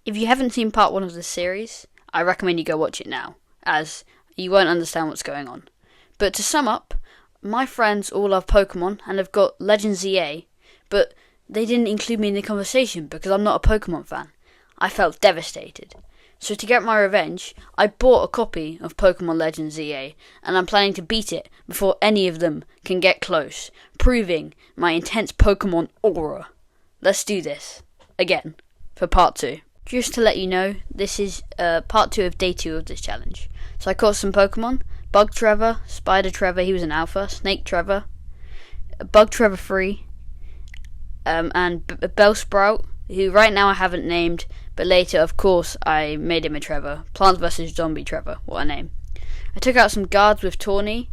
If you haven't seen part 1 of this series, I recommend you go watch it now, as you won't understand what's going on. But to sum up, my friends all love Pokemon and have got Legends Z&A, but they didn't include me in the conversation because I'm not a Pokemon fan. I felt devastated. So to get my revenge, I bought a copy of Pokémon Legends Z&A, and I'm planning to beat it before any of them can get close, proving my intense Pokémon aura. Let's do this, again, for part 2. Just to let you know, this is part 2 of day 2 of this challenge. So I caught some Pokemon: Bug Trevor, Spider Trevor, he was an alpha, Snake Trevor, Bug Trevor 3, and Bellsprout, who right now I haven't named, but later, of course, I made him a Trevor. Plants vs. Zombie Trevor, what a name. I took out some guards with Tawny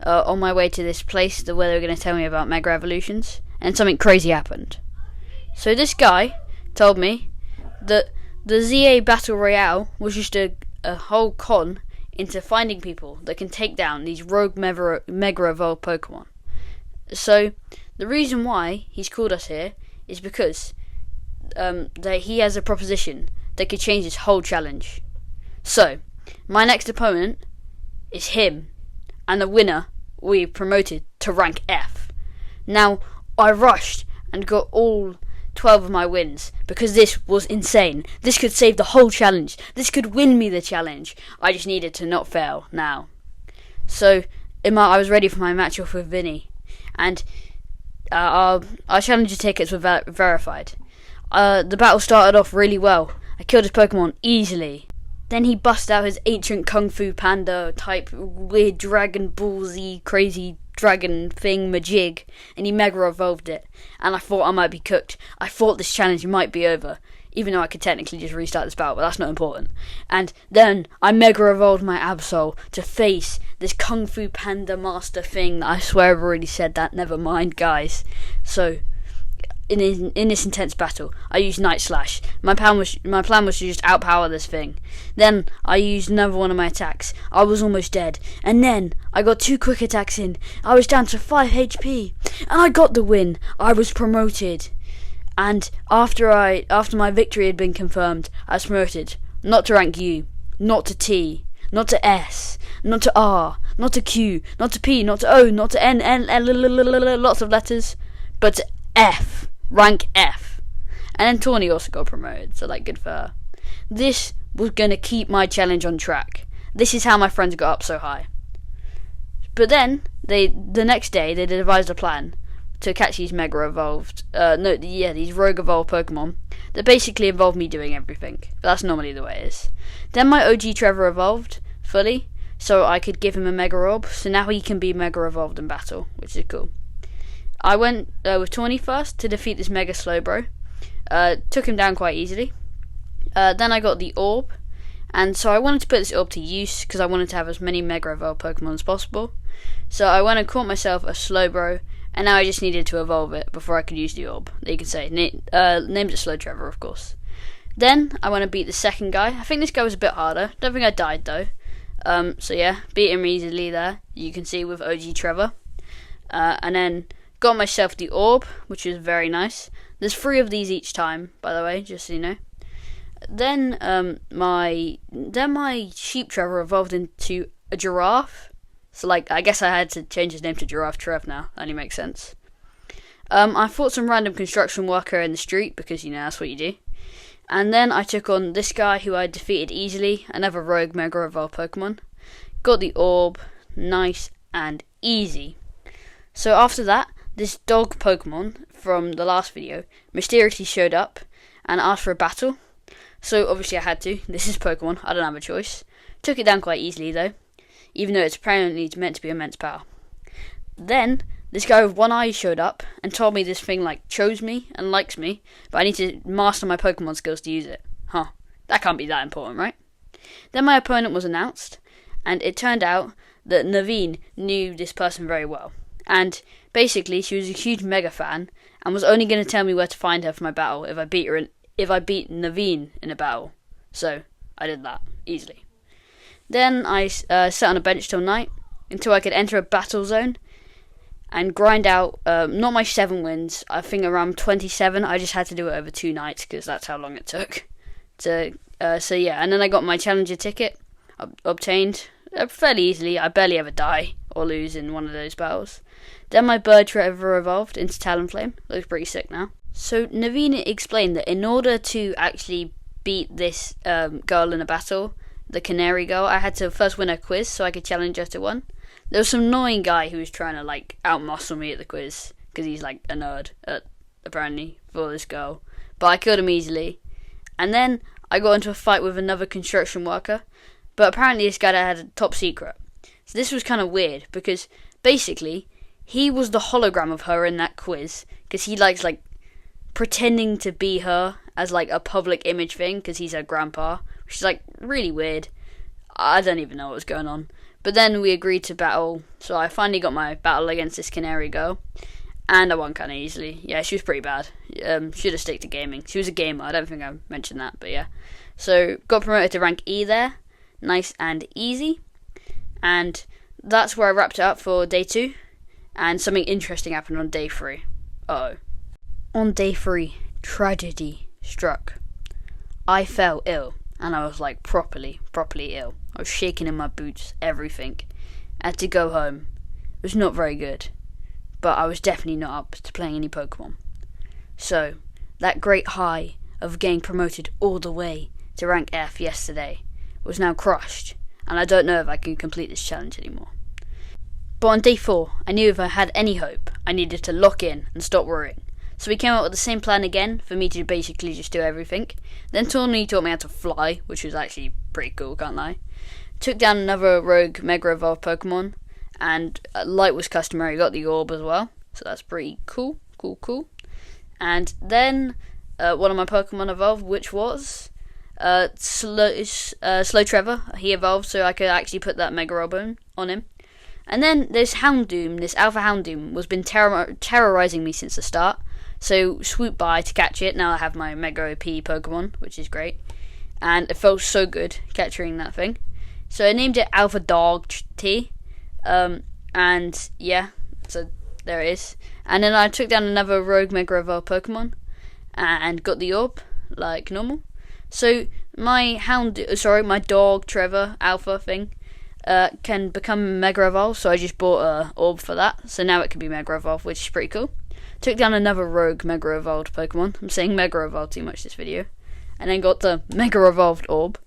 on my way to this place where they were going to tell me about Mega Evolutions, and something crazy happened. So this guy told me that the Z&A Battle Royale was just a whole con into finding people that can take down these rogue Mega Evolved Pokemon. So, the reason why he's called us here is because that he has a proposition that could change this whole challenge. So, my next opponent is him, and the winner we promoted to rank F. Now, I rushed and got all 12 of my wins because this was insane. This could save the whole challenge. This could win me the challenge. I just needed to not fail now. So, I was ready for my match off with Vinny, and our challenger tickets were verified. The battle started off really well. I killed his Pokemon easily. Then he busted out his ancient Kung Fu Panda type weird Dragon Ball Z crazy dragon thing majig, and he Mega Evolved it. And I thought I might be cooked. I thought this challenge might be over, even though I could technically just restart this battle, but that's not important. And then I Mega Evolved my Absol to face this Kung Fu Panda master thing that I swear I've already said that. Never mind, guys. So, in this intense battle, I used Night Slash. My plan was to just outpower this thing. Then I used another one of my attacks. I was almost dead, and then I got 2 quick attacks in. I was down to 5 HP, and I got the win. I was promoted, and after my victory had been confirmed, I was promoted not to rank U, not to T, not to S, not to R, not to Q, not to P, not to O, not to N, lots of letters, but to F. Rank F. And then Tawny also got promoted, so good for her. This was going to keep my challenge on track. This is how my friends got up so high. But then, the next day, they devised a plan to catch these Mega Evolved, these Rogue Evolved Pokemon that basically involved me doing everything. But that's normally the way it is. Then my OG Trevor evolved fully, so I could give him a Mega Orb, so now he can be Mega Evolved in battle, which is cool. I went with Tawny first to defeat this Mega Slowbro. Took him down quite easily. Then I got the Orb, and so I wanted to put this Orb to use because I wanted to have as many Mega Evolved Pokemon as possible. So I went and caught myself a Slowbro, and now I just needed to evolve it before I could use the Orb. That you can say. Named it Slow Trevor, of course. Then I went to beat the second guy. I think this guy was a bit harder. Don't think I died though. So yeah, beat him easily there. You can see with OG Trevor. And then got myself the Orb, which is very nice. There's 3 of these each time, by the way, just so you know. Then my Sheep Trevor evolved into a Giraffe. So I guess I had to change his name to Giraffe Trev now. That only makes sense. I fought some random construction worker in the street because that's what you do. And then I took on this guy who I defeated easily, another rogue Mega Evolved Pokemon. Got the Orb, nice and easy. So after that, this dog Pokemon from the last video mysteriously showed up and asked for a battle. So obviously I had to. This is Pokemon. I don't have a choice. Took it down quite easily though, even though it's apparently meant to be immense power. Then this guy with one eye showed up and told me this thing chose me and likes me, but I need to master my Pokemon skills to use it. That can't be that important, right? Then my opponent was announced, and it turned out that Naveen knew this person very well. And basically, she was a huge Mega fan and was only going to tell me where to find her for my battle if I beat Naveen in a battle. So I did that easily. Then I sat on a bench till night until I could enter a battle zone and grind out not my 7 wins. I think around 27. I just had to do it over 2 nights because that's how long it took. So yeah, and then I got my challenger ticket obtained fairly easily. I barely ever die or lose in one of those battles. Then my bird trevor evolved into Talonflame. Looks pretty sick now. So Naveen explained that in order to actually beat this girl in a battle, the canary girl, I had to first win a quiz so I could challenge her to one. There was some annoying guy who was trying to like outmuscle me at the quiz because he's like a nerd apparently for this girl, but I killed him easily. And then I got into a fight with another construction worker, but apparently this guy had a top secret. So this was kind of weird because basically he was the hologram of her in that quiz because he likes like pretending to be her as like a public image thing because he's her grandpa, which is like really weird. I don't even know what was going on. But then we agreed to battle, so I finally got my battle against this canary girl, and I won kind of easily. Yeah, she was pretty bad. Should have stick to gaming. She was a gamer. I don't think I mentioned that, but yeah. So got promoted to rank E there, nice and easy, and that's where I wrapped it up for day 2. And something interesting happened on day 3. On day 3, tragedy struck. I fell ill, and I was like properly ill. I was shaking in my boots, everything. I had to go home. It was not very good, but I was definitely not up to playing any Pokemon. So, that great high of getting promoted all the way to rank F yesterday was now crushed, and I don't know if I can complete this challenge anymore. But on day 4, I knew if I had any hope, I needed to lock in and stop worrying. So we came up with the same plan again for me to basically just do everything. Then Tawny taught me how to fly, which was actually pretty cool, can't lie. Took down another rogue Mega Evolved Pokemon, and like was customary, got the orb as well. So that's pretty cool. And then one of my Pokemon evolved, which was Slow Trevor. He evolved so I could actually put that Mega Orb on him. And then this Houndoom, this Alpha Houndoom, was been terrorizing me since the start. So swoop by to catch it. Now I have my Mega OP Pokemon, which is great. And it felt so good capturing that thing. So I named it Alpha Dog T. And yeah, so there it is. And then I took down another rogue Mega Evolved Pokemon and got the orb, like normal. So my dog Trevor Alpha thing can become Mega Evolved, so I just bought a orb for that. So now it can be Mega Evolved, which is pretty cool. Took down another rogue Mega Evolved Pokemon. I'm saying Mega Evolved too much this video. And then got the Mega Evolved orb.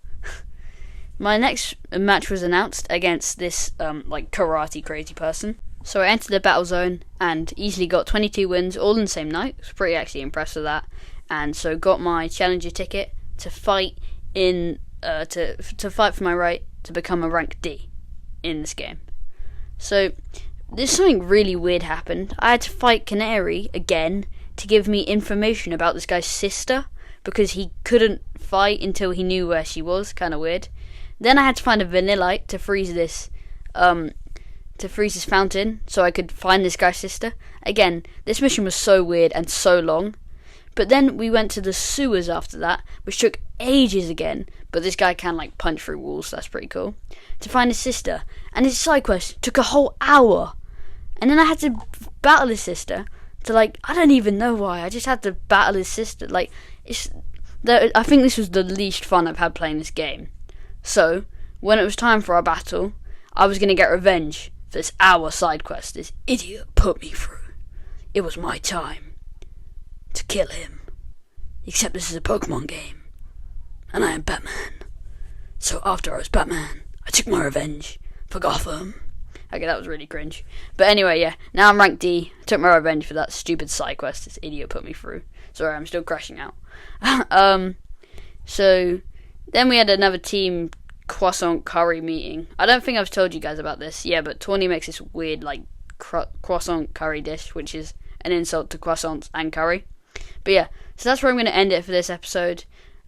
My next match was announced against this like karate crazy person. So I entered the battle zone and easily got 22 wins all in the same night. I was pretty actually impressed with that. And so got my challenger ticket to fight to fight for my right to become a rank D in this game. So there's something really weird happened. I had to fight Canary again to give me information about this guy's sister because he couldn't fight until he knew where she was. Kind of weird. Then I had to find a Vanillite to freeze this fountain so I could find this guy's sister. Again, this mission was so weird and so long. But then we went to the sewers after that, which took ages again. But this guy can like punch through walls, so that's pretty cool. To find his sister. And his side quest took a whole hour. And then I had to battle his sister to like, I don't even know why. I just had to battle his sister. Like, I think this was the least fun I've had playing this game. So, when it was time for our battle, I was going to get revenge for this hour side quest this idiot put me through. It was my time to kill him. Except this is a Pokemon game, and I am Batman. So after I was Batman, I took my revenge for Gotham. Okay, that was really cringe. But anyway, yeah, now I'm rank D. I took my revenge for that stupid side quest this idiot put me through. Sorry, I'm still crashing out. So then we had another team croissant curry meeting. I don't think I've told you guys about this. Yeah, but Tawny makes this weird like croissant curry dish, which is an insult to croissants and curry. But yeah, so that's where I'm going to end it for this episode.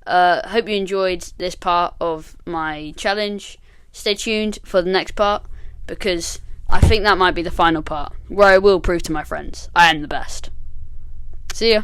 Hope you enjoyed this part of my challenge. Stay tuned for the next part, because I think that might be the final part, where I will prove to my friends I am the best. See ya.